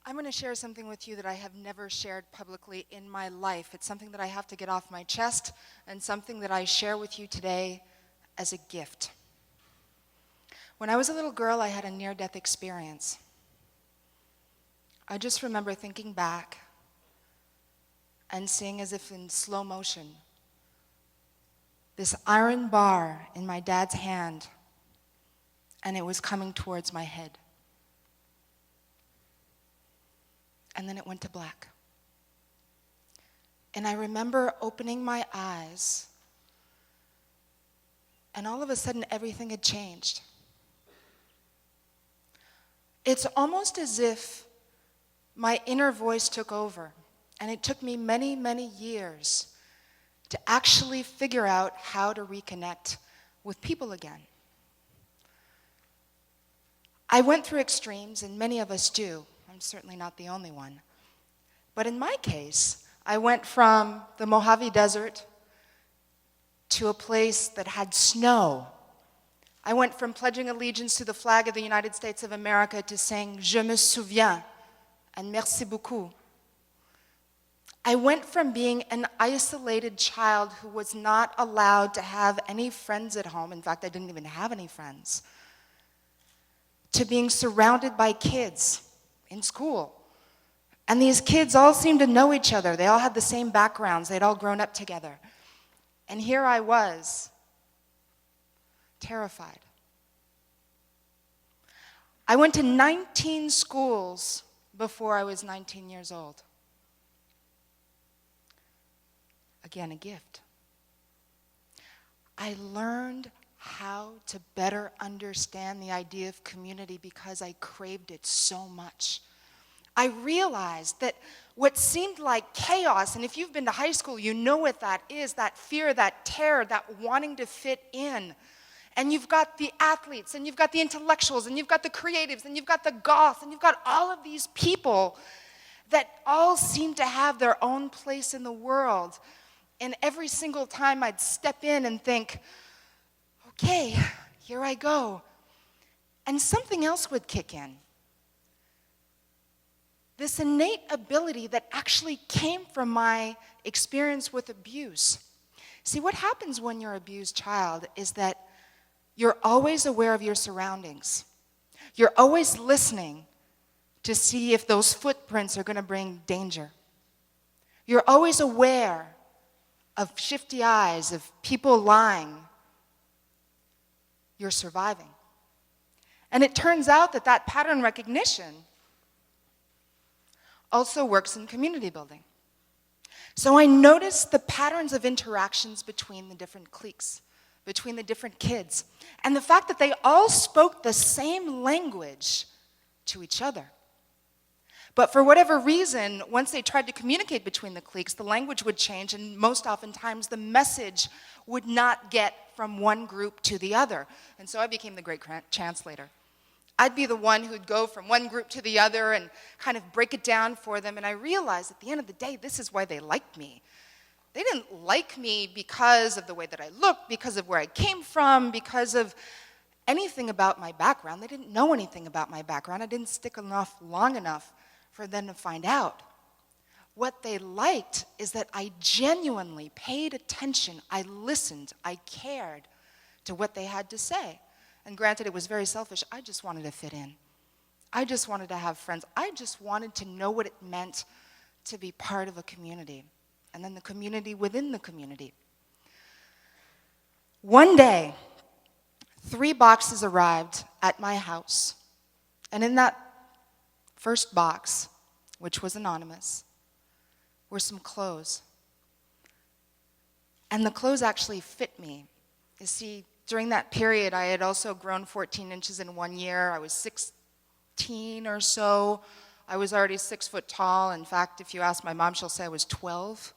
I'm going to share something with you that I have never shared publicly in my life. It's something that I have to get off my chest and something that I share with you today as a gift. When I was a little girl, I had a near-death experience. I just remember thinking back and seeing, as if in slow motion, this iron bar in my dad's hand, and it was coming towards my head. And then it went to black. And I remember opening my eyes, and all of a sudden everything had changed. It's almost as if my inner voice took over, and it took me many, many years to actually figure out how to reconnect with people again. I went through extremes, and many of us do. I'm certainly not the only one. But in my case, I went from the Mojave Desert to a place that had snow. I went from pledging allegiance to the flag of the United States of America to saying, "Je me souviens," and "Merci beaucoup." I went from being an isolated child who was not allowed to have any friends at home. In fact, I didn't even have any friends, to being surrounded by kids in school. And these kids all seemed to know each other. They all had the same backgrounds. They'd all grown up together. And here I was, terrified. I went to 19 schools before I was 19 years old. Again, a gift. I learned how to better understand the idea of community because I craved it so much. I realized that what seemed like chaos, and if you've been to high school, you know what that is, that fear, that terror, that wanting to fit in. And you've got the athletes, and you've got the intellectuals, and you've got the creatives, and you've got the goths, and you've got all of these people that all seem to have their own place in the world. And every single time I'd step in and think, okay, here I go. And something else would kick in. This innate ability that actually came from my experience with abuse. See, what happens when you're an abused child is that you're always aware of your surroundings. You're always listening to see if those footprints are going to bring danger. You're always aware of shifty eyes, of people lying. You're surviving. And it turns out that that pattern recognition also works in community building. So I noticed the patterns of interactions between the different cliques, between the different kids, and the fact that they all spoke the same language to each other. But for whatever reason, once they tried to communicate between the cliques, the language would change, and most oftentimes the message would not get from one group to the other. And so I became the great translator. I'd be the one who'd go from one group to the other and kind of break it down for them. And I realized at the end of the day, this is why they liked me. They didn't like me because of the way that I looked, because of where I came from, because of anything about my background. They didn't know anything about my background. I didn't stick long enough for them to find out. What they liked is that I genuinely paid attention. I listened. I cared to what they had to say. And granted, it was very selfish. I just wanted to fit in. I just wanted to have friends. I just wanted to know what it meant to be part of a community, and then the community within the community. One day, 3 boxes arrived at my house, and in that first box, which was anonymous, were some clothes. And the clothes actually fit me. You see, during that period, I had also grown 14 inches in 1 year. I was 16 or so. I was already 6 foot tall. In fact, if you ask my mom, she'll say I was 12.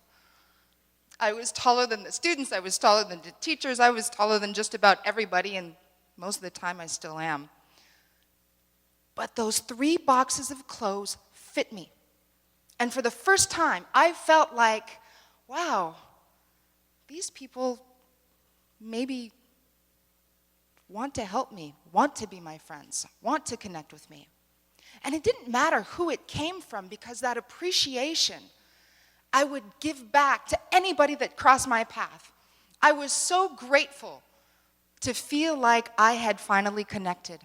I was taller than the students. I was taller than the teachers. I was taller than just about everybody, and most of the time I still am. But those 3 boxes of clothes fit me. And for the first time, I felt like, wow, these people maybe want to help me, want to be my friends, want to connect with me. And it didn't matter who it came from, because that appreciation I would give back to anybody that crossed my path. I was so grateful to feel like I had finally connected.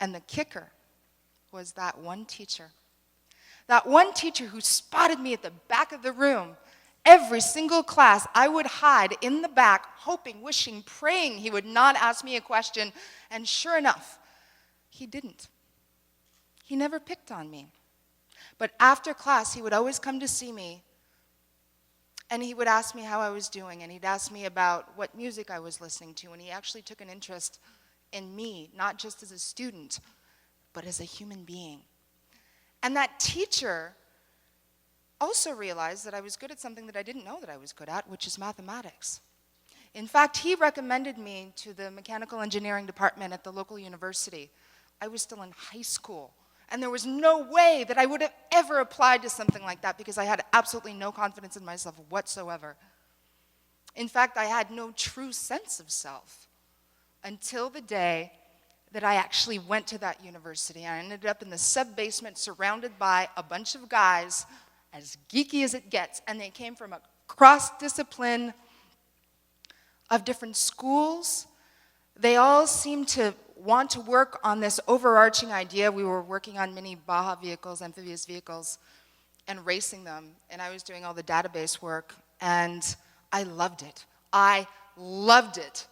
And the kicker was that one teacher. That one teacher who spotted me at the back of the room. Every single class, I would hide in the back, hoping, wishing, praying he would not ask me a question. And sure enough, he didn't. He never picked on me. But after class, he would always come to see me, and he would ask me how I was doing, and he'd ask me about what music I was listening to, and he actually took an interest in me, not just as a student, but as a human being. And that teacher also realized that I was good at something that I didn't know that I was good at, which is mathematics. In fact, he recommended me to the mechanical engineering department at the local university. I was still in high school. And there was no way that I would have ever applied to something like that, because I had absolutely no confidence in myself whatsoever. In fact, I had no true sense of self until the day that I actually went to that university. I ended up in the sub-basement surrounded by a bunch of guys, as geeky as it gets, and they came from a cross-discipline of different schools. They all seemed to want to work on this overarching idea. We were working on mini Baja vehicles, amphibious vehicles, and racing them. And I was doing all the database work, and I loved it. I loved it.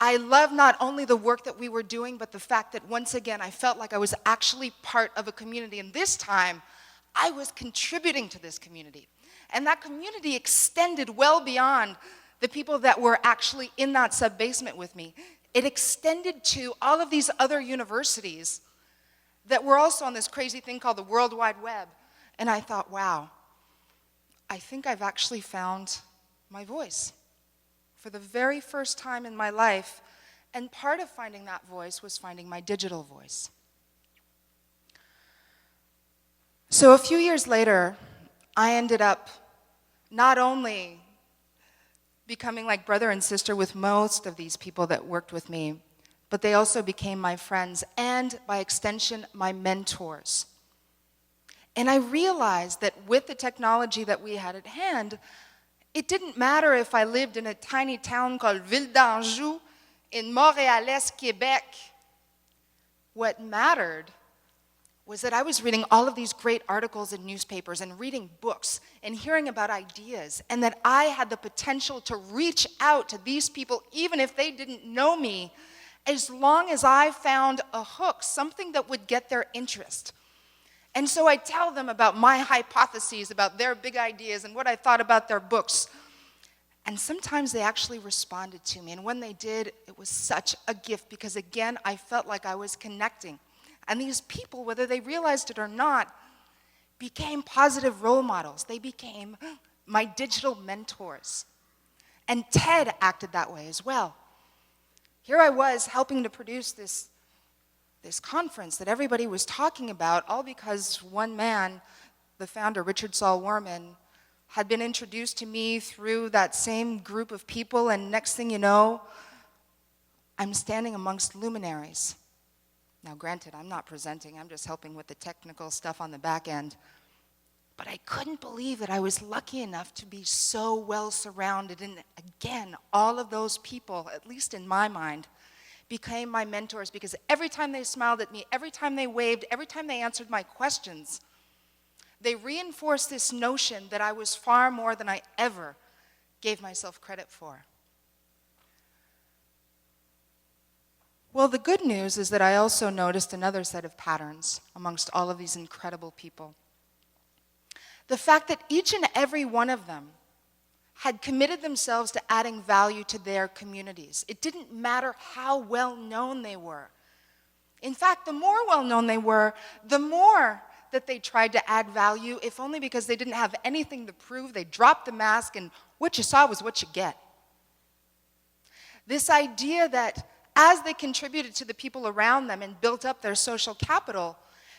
I loved not only the work that we were doing, but the fact that once again, I felt like I was actually part of a community. And this time, I was contributing to this community. And that community extended well beyond the people that were actually in that sub-basement with me. It extended to all of these other universities that were also on this crazy thing called the World Wide Web. And I thought, wow, I think I've actually found my voice for the very first time in my life. And part of finding that voice was finding my digital voice. So a few years later, I ended up not only becoming like brother and sister with most of these people that worked with me, but they also became my friends and, by extension, my mentors. And I realized that with the technology that we had at hand, it didn't matter if I lived in a tiny town called Ville d'Anjou in Montréal-Est, Quebec. What mattered was that I was reading all of these great articles in newspapers and reading books and hearing about ideas, and that I had the potential to reach out to these people even if they didn't know me, as long as I found a hook, something that would get their interest. And so I tell them about my hypotheses, about their big ideas, and what I thought about their books. And sometimes they actually responded to me, and when they did, it was such a gift, because again, I felt like I was connecting. And these people, whether they realized it or not, became positive role models. They became my digital mentors. And TED acted that way as well. Here I was helping to produce this conference that everybody was talking about, all because one man, the founder, Richard Saul Warman, had been introduced to me through that same group of people, and next thing you know, I'm standing amongst luminaries. Now, granted, I'm not presenting, I'm just helping with the technical stuff on the back end. But I couldn't believe that I was lucky enough to be so well surrounded. And again, all of those people, at least in my mind, became my mentors, because every time they smiled at me, every time they waved, every time they answered my questions, they reinforced this notion that I was far more than I ever gave myself credit for. Well, the good news is that I also noticed another set of patterns amongst all of these incredible people. The fact that each and every one of them had committed themselves to adding value to their communities. It didn't matter how well known they were. In fact, the more well known they were, the more that they tried to add value, if only because they didn't have anything to prove. They dropped the mask, and what you saw was what you get. This idea that as they contributed to the people around them and built up their social capital,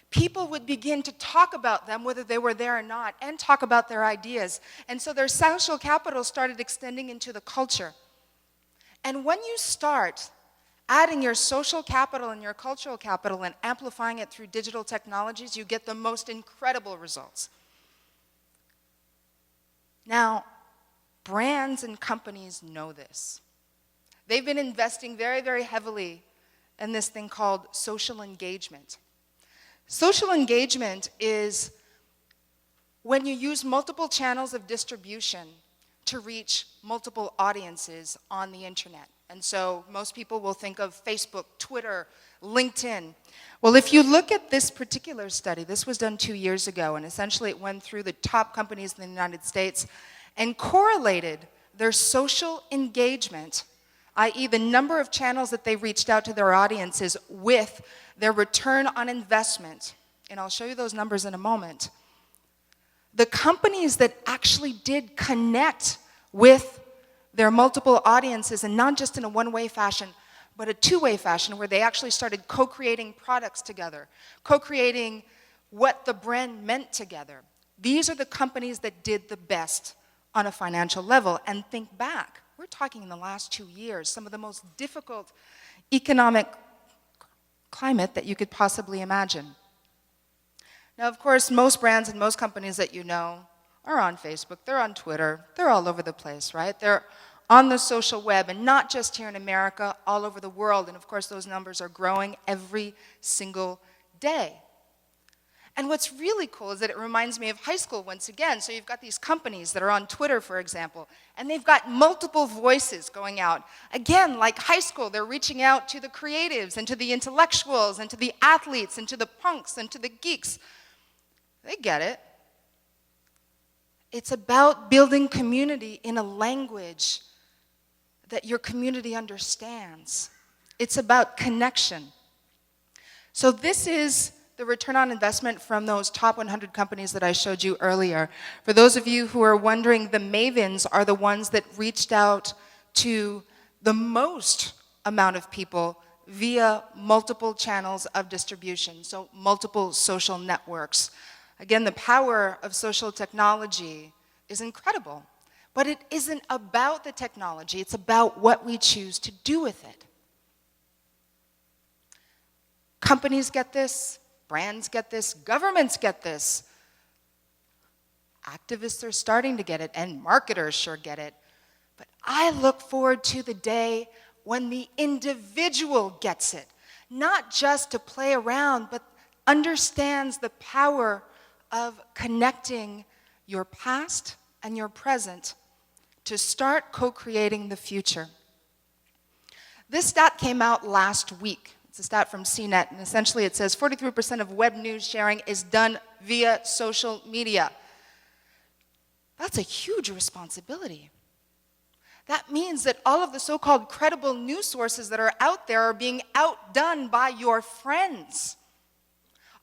people would begin to talk about them, whether they were there or not, and talk about their ideas. And so their social capital started extending into the culture. And when you start Adding your social capital and your cultural capital and amplifying it through digital technologies, you get the most incredible results. Now, brands and companies know this. They've been investing very, very heavily in this thing called social engagement. Social engagement is when you use multiple channels of distribution to reach multiple audiences on the internet. And so most people will think of Facebook, Twitter, LinkedIn. Well, if you look at this particular study, this was done 2 years ago, and essentially it went through the top companies in the United States and correlated their social engagement, i.e. the number of channels that they reached out to their audiences, with their return on investment. And I'll show you those numbers in a moment. The companies that actually did connect with their multiple audiences, and not just in a one-way fashion, but a two-way fashion, where they actually started co-creating products together, co-creating what the brand meant together. These are the companies that did the best on a financial level. And think back, we're talking in the last 2 years, some of the most difficult economic climate that you could possibly imagine. Now, of course, most brands and most companies that you know are on Facebook, they're on Twitter, they're all over the place, right? They're on the social web, and not just here in America, all over the world. And of course, those numbers are growing every single day. And what's really cool is that it reminds me of high school once again. So you've got these companies that are on Twitter, for example, and they've got multiple voices going out. Again, like high school, they're reaching out to the creatives and to the intellectuals and to the athletes and to the punks and to the geeks. They get it. It's about building community in a language that your community understands. It's about connection. So this is the return on investment from those top 100 companies that I showed you earlier. For those of you who are wondering, the mavens are the ones that reached out to the most amount of people via multiple channels of distribution, so multiple social networks. Again, the power of social technology is incredible, but it isn't about the technology, it's about what we choose to do with it. Companies get this, brands get this, governments get this. Activists are starting to get it, and marketers sure get it. But I look forward to the day when the individual gets it, not just to play around, but understands the power of connecting your past and your present to start co-creating the future. This stat came out last week. It's a stat from CNET, and essentially it says 43% of web news sharing is done via social media. That's a huge responsibility. That means that all of the so-called credible news sources that are out there are being outdone by your friends.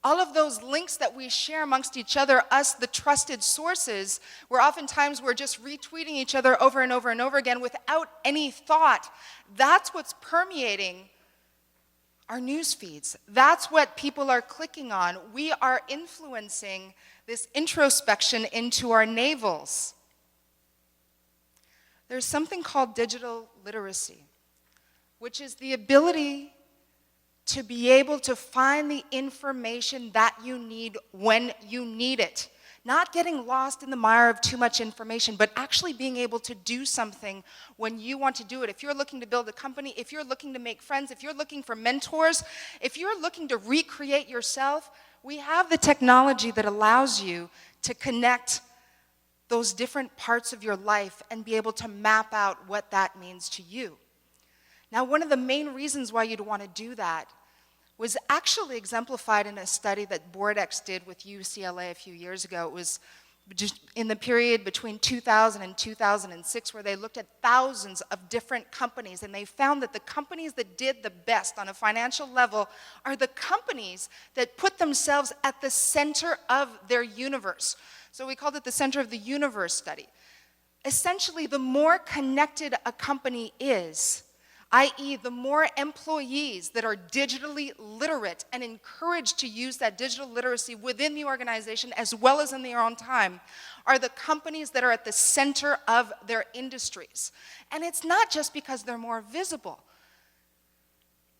All of those links that we share amongst each other, us, the trusted sources, where oftentimes we're just retweeting each other over and over and over again without any thought. That's what's permeating our news feeds. That's what people are clicking on. We are influencing this introspection into our navels. There's something called digital literacy, which is the ability to be able to find the information that you need when you need it. Not getting lost in the mire of too much information, but actually being able to do something when you want to do it. If you're looking to build a company, if you're looking to make friends, if you're looking for mentors, if you're looking to recreate yourself, we have the technology that allows you to connect those different parts of your life and be able to map out what that means to you. Now, one of the main reasons why you'd want to do that was actually exemplified in a study that TEDx did with UCLA a few years ago. It was just in the period between 2000 and 2006, where they looked at thousands of different companies, and they found that the companies that did the best on a financial level are the companies that put themselves at the center of their universe. So we called it the center of the universe study. Essentially, the more connected a company is, i.e. the more employees that are digitally literate and encouraged to use that digital literacy within the organization as well as in their own time, are the companies that are at the center of their industries. And it's not just because they're more visible.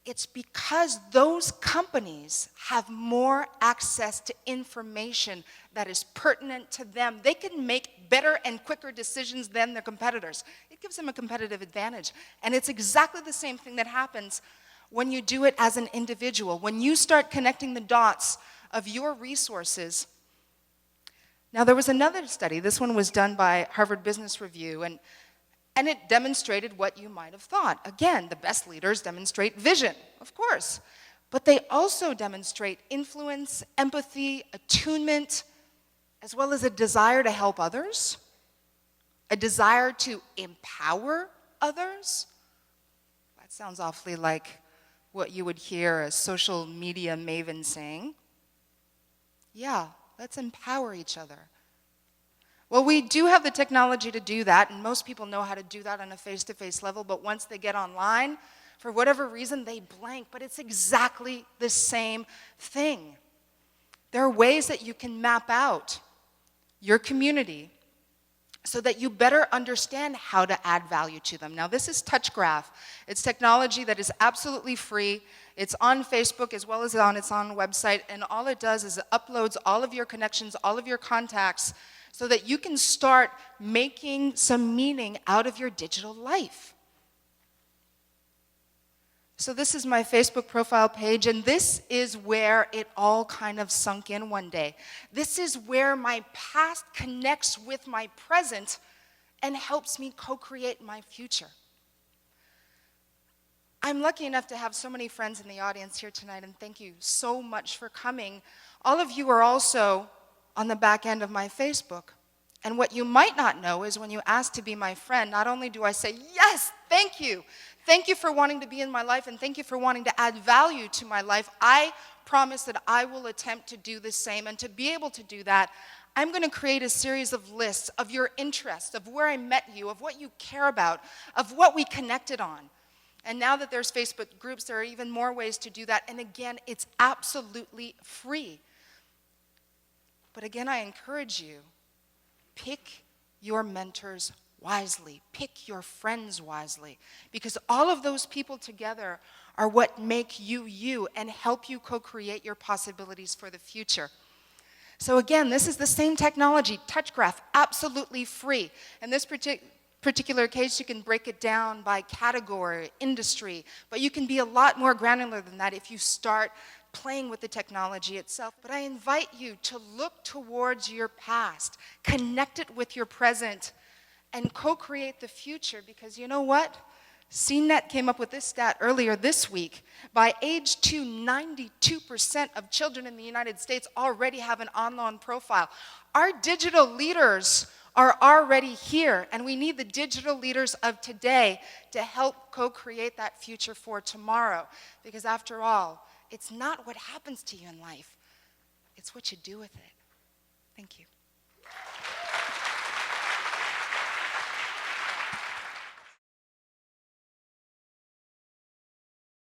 It's because those companies have more access to information that is pertinent to them. They can make better and quicker decisions than their competitors. It gives them a competitive advantage. And it's exactly the same thing that happens when you do it as an individual. When you start connecting the dots of your resources. Now, there was another study. This one was done by Harvard Business Review, and it demonstrated what you might have thought. Again, the best leaders demonstrate vision, of course. But they also demonstrate influence, empathy, attunement, as well as a desire to help others, a desire to empower others. That sounds awfully like what you would hear a social media maven saying. Yeah, let's empower each other. Well, we do have the technology to do that, and most people know how to do that on a face-to-face level, but once they get online, for whatever reason, they blank. But it's exactly the same thing. There are ways that you can map out your community so that you better understand how to add value to them. Now, this is TouchGraph. It's technology that is absolutely free. It's on Facebook as well as on its own website, and all it does is it uploads all of your connections, all of your contacts, so that you can start making some meaning out of your digital life. So this is my Facebook profile page, and this is where it all kind of sunk in one day. This is where my past connects with my present and helps me co-create my future. I'm lucky enough to have so many friends in the audience here tonight, and thank you so much for coming. All of you are also on the back end of my Facebook. And what you might not know is when you ask to be my friend, not only do I say, yes, thank you. Thank you for wanting to be in my life, and thank you for wanting to add value to my life. I promise that I will attempt to do the same. And to be able to do that, I'm going to create a series of lists of your interests, of where I met you, of what you care about, of what we connected on. And now that there's Facebook groups, there are even more ways to do that. And again, it's absolutely free. But again, I encourage you, pick your mentors wisely. Pick your friends wisely. Because all of those people together are what make you you and help you co-create your possibilities for the future. So again, this is the same technology, TouchGraph, absolutely free. In this particular case, you can break it down by category, industry, but you can be a lot more granular than that if you start playing with the technology itself. But I invite you to look towards your past, connect it with your present, and co-create the future, because you know what? CNET came up with this stat earlier this week. By age 2, 92% of children in the United States already have an online profile. Our digital leaders are already here, and we need the digital leaders of today to help co-create that future for tomorrow. Because after all, it's not what happens to you in life, it's what you do with it. Thank you.